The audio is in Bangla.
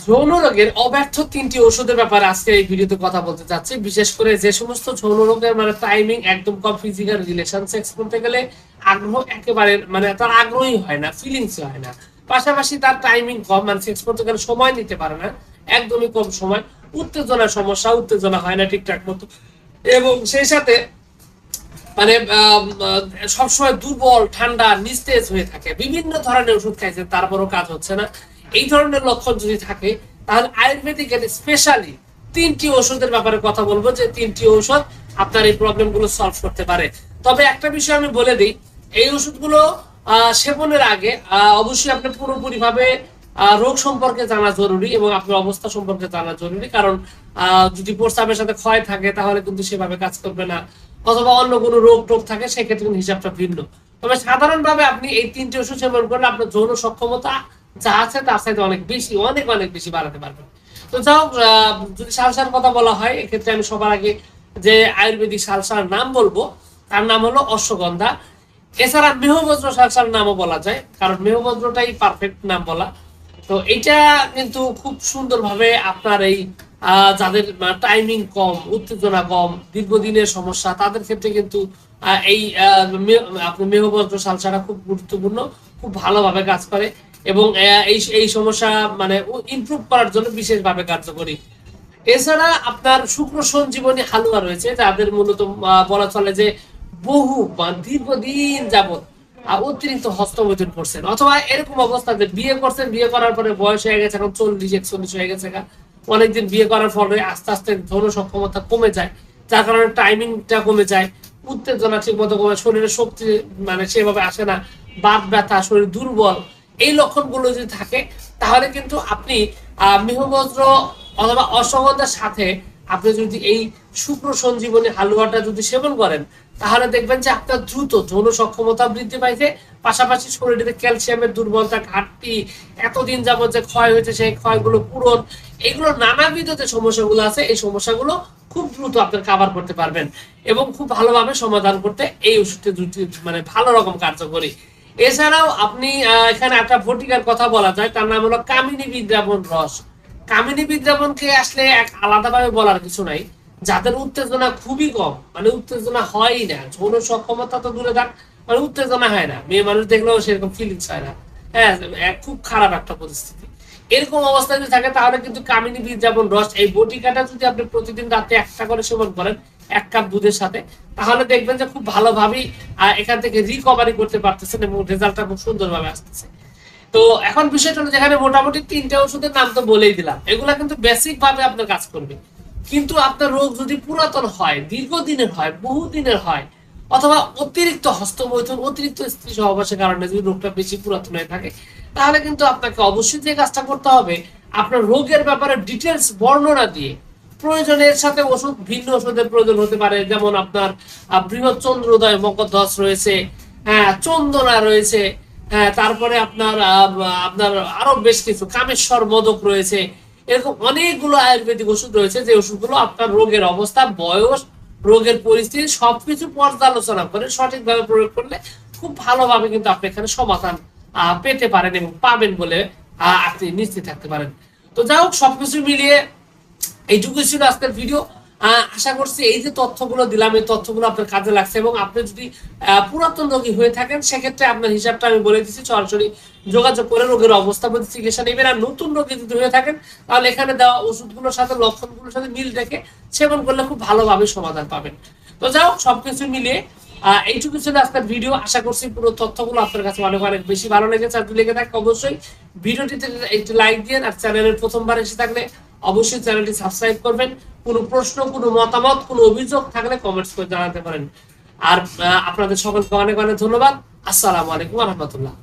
যৌন রোগের অব্যর্থ 3টি ওষুধের ব্যাপারে আজকে এই ভিডিওতে কথা বলতে চাচ্ছি। বিশেষ করে যে সমস্ত যৌন রোগের টাইমিং একদম কম, ফিজিক্যাল রিলেশন সেক্স করতে গেলে আগ্রহ একেবারে তার আগ্রহই হয় না, ফিলিংস হয় না, পাশাপাশি তার টাইমিং কম, সেক্স করতে গেলে সময় নিতে পারে না, একদমই কম সময়, উত্তেজনার সমস্যা, উত্তেজনা হয় না ঠিকঠাক মতো, এবং সেই সাথে সবসময় দুর্বল, ঠান্ডা, নিস্তেজ হয়ে থাকে, বিভিন্ন ধরনের ওষুধ খাইছে তারপরও কাজ হচ্ছে না। এই ধরনের লক্ষণ যদি থাকে তাহলে আয়ুর্বেদিক স্পেশালি 3টি ওষুধের ব্যাপারে কথা বলবো, যে 3টি ওষুধ আপনার এই প্রবলেম গুলো সলভ করতে পারে। তবে একটা বিষয় আমি বলে দিই, এই ওষুধগুলো সেবনের আগে অবশ্যই আপনি পুরোপুরি ভাবে রোগ সম্পর্কে জানা জরুরি এবং আপনার অবস্থা সম্পর্কে জানা জরুরি। কারণ যদি প্রস্রাবের সাথে ক্ষয় থাকে তাহলে কিন্তু সেভাবে কাজ করবে না, অথবা অন্য কোনো রোগ টোগ থাকে সেক্ষেত্রে কিন্তু হিসাবটা ভিন্ন। তবে সাধারণভাবে আপনি এই 3টি ওষুধ সেবন করলে আপনার যৌন সক্ষমতা যা আছে তার সাথে অনেক বেশি, অনেক অনেক বেশি বাড়াতে পারবেন। তো যাই হোক, যদি সালসার কথা বলা হয়, এক্ষেত্রে আমি সবার আগে যে আয়ুর্বেদিক সালসার নাম বলবো তার নাম হলো অশ্বগন্ধা। এছাড়া মেহবজ্র সালসার নামও বলা যায়, কারণ মেহবজ্রটাই পারফেক্ট নাম বলা। তো এটা কিন্তু খুব সুন্দরভাবে আপনার এই যাদের টাইমিং কম, উত্তেজনা কম, দীর্ঘদিনের সমস্যা, তাদের ক্ষেত্রে কিন্তু এই আপনার মেহবজ্র সালসাটা খুব গুরুত্বপূর্ণ, খুব ভালোভাবে কাজ করে এবং এই এই সমস্যা ইমপ্রুভ করার জন্য বিশেষভাবে কার্যকরী। এছাড়া আপনার শুক্র সঞ্জীবনী হালুয়া রয়েছে, যাদের মূলত বলা চলে যে বহু দীর্ঘদিন যাবত অতিরিক্ত হস্তমৈথুন করছেন, অথবা এরকম অবস্থাতে বিয়ে করছেন, বিয়ে করার পরে বয়স হয়ে গেছে, এখন 40-41 হয়ে গেছে, অনেকদিন বিয়ে করার পরে আস্তে আস্তে যৌন সক্ষমতা কমে যায়, যার কারণে টাইমিংটা কমে যায়, উত্তেজনা ঠিক মতো কমে, শরীরে শক্তি সেভাবে আসে না, বাত ব্যথা, শরীর দুর্বল, এই লক্ষণগুলো যদি থাকে তাহলে কিন্তু আপনি মেহবজ্র অথবা অশ্বগন্ধার সাথে আপনি যদি এই শুক্র সঞ্জীবনী হালুয়াটা যদি সেবন করেন তাহলে দেখবেন যে আপনার দ্রুত যৌন সক্ষমতা বৃদ্ধি পাইছে, পাশাপাশি শরীরে ক্যালসিয়ামের দুর্বলতা, ঘাটতি, এতদিন যাবত যে ক্ষয় হয়েছে সেই ক্ষয়গুলো পূরণ, এগুলো নানাবিধ যে সমস্যাগুলো আছে এই সমস্যাগুলো খুব দ্রুত আপনার কাভার করতে পারবেন এবং খুব ভালোভাবে সমাধান করতে এই ওষুধটি ভালো রকম কার্যকরী। এছাড়াও আপনি এখানে একটা ভটিকার কথা বলা যায়, তার নাম হলো কামিনী বিদ্রাবণ রস। কামিনী বিদ্রাবণকে আসলে এক আলাদাভাবে বলার কিছু নাই, যাদের উত্তেজনা খুবই কম, উত্তেজনা হয়ই না, যৌন সক্ষমতা তো দূরে থাক, উত্তেজনা হয় না, মেয়ে মানুষ দেখলেও সেরকম ফিলিংস হয় না, হ্যাঁ, খুব খারাপ একটা পরিস্থিতি, এরকম অবস্থা যদি থাকে তাহলে কিন্তু কামিনী বিদ্রাবণ রস, এই বটিকাটা যদি আপনি প্রতিদিন রাতে একটা করে সেবন করেন 1 কাপ দুধের সাথে, তাহলে দেখবেন যে খুব ভালোভাবেই এখান থেকে রিকভারি করতে পারতেছেন এবং রেজাল্টটা খুব সুন্দরভাবে আসতেছে। তো এখন বিষয়টা হলো, যেখানে মোটামুটি 3টে ওষুধের নাম তো বলেই দিলাম, এগুলা কিন্তু বেসিক ভাবে আপনার কাজ করবে, কিন্তু আপনার রোগ যদি পুরাতন হয়, দীর্ঘদিনের হয়, বহুদিনের হয়, অথবা অতিরিক্ত হস্তমৈথুন, অতিরিক্ত স্ত্রী সহবাসের কারণে যদি রোগটা বেশি পুরাতন হয়ে থাকে তাহলে কিন্তু আপনাকে অবশ্যই যে কাজটা করতে হবে, আপনার রোগের ব্যাপারে ডিটেলস বর্ণনা দিয়ে প্রয়োজনের সাথে ওষুধ, ভিন্ন ওষুধের প্রয়োজন হতে পারে, যেমন আপনার বৃহৎ চন্দ্রোদয় মগধস রয়েছে, হ্যাঁ, চন্দনা রয়েছে, হ্যাঁ, তারপরে আপনার আপনার আরো বেশ কিছু কামেশ্বর মোদক রয়েছে, এরকম অনেকগুলো আয়ুর্বেদিক ওষুধ রয়েছে, যে ওষুধগুলো আপনার রোগের অবস্থা, বয়স, রোগের পরিস্থিতি সবকিছু পর্যালোচনা করে সঠিকভাবে প্রয়োগ করলে খুব ভালোভাবে কিন্তু আপনি এখানে সমাধান পেতে পারেন এবং পাবেন বলে আপনি নিশ্চিত থাকতে পারেন। তো যাই হোক, সবকিছু মিলিয়ে এইটুকু ছিল আজকের ভিডিও। আশা করছি এই যে তথ্যগুলো দিলাম, এই তথ্যগুলো আপনার কাজে লাগছে, এবং আপনি যদি পুরাতন রোগী হয়ে থাকেন সেক্ষেত্রে আপনার হিসাবটা আমি বলে দিচ্ছি, সরাসরি যোগাযোগ করে রোগের অবস্থা বুঝে চিকিৎসা নেবেন। আর নতুন রোগী যদি হয়ে থাকেন তাহলে এখানে দেওয়া ওষুধগুলোর সাথে, লক্ষণগুলোর সাথে মিল রেখে সেবন করলে খুব ভালোভাবে সমাধান পাবেন। তো যাই হোক, সবকিছু মিলিয়ে এইটুকু ছিল আজকের ভিডিও। আশা করছি পুরো তথ্যগুলো আপনার কাছে অনেক অনেক বেশি ভালো লেগেছে। আর যদি লেগে থাকে অবশ্যই ভিডিওটিতে একটি লাইক দিন, আর চ্যানেলের প্রথমবার এসে থাকলে অবশ্যই চ্যানেলটি সাবস্ক্রাইব করবেন। কোনো প্রশ্ন, কোনো মতামত, কোনো অভিযোগ থাকলে কমেন্টস করে জানাতে পারেন। আর আপনাদের সকলকে অনেক অনেক ধন্যবাদ। আসসালামু আলাইকুম ওয়া রাহমাতুল্লাহ।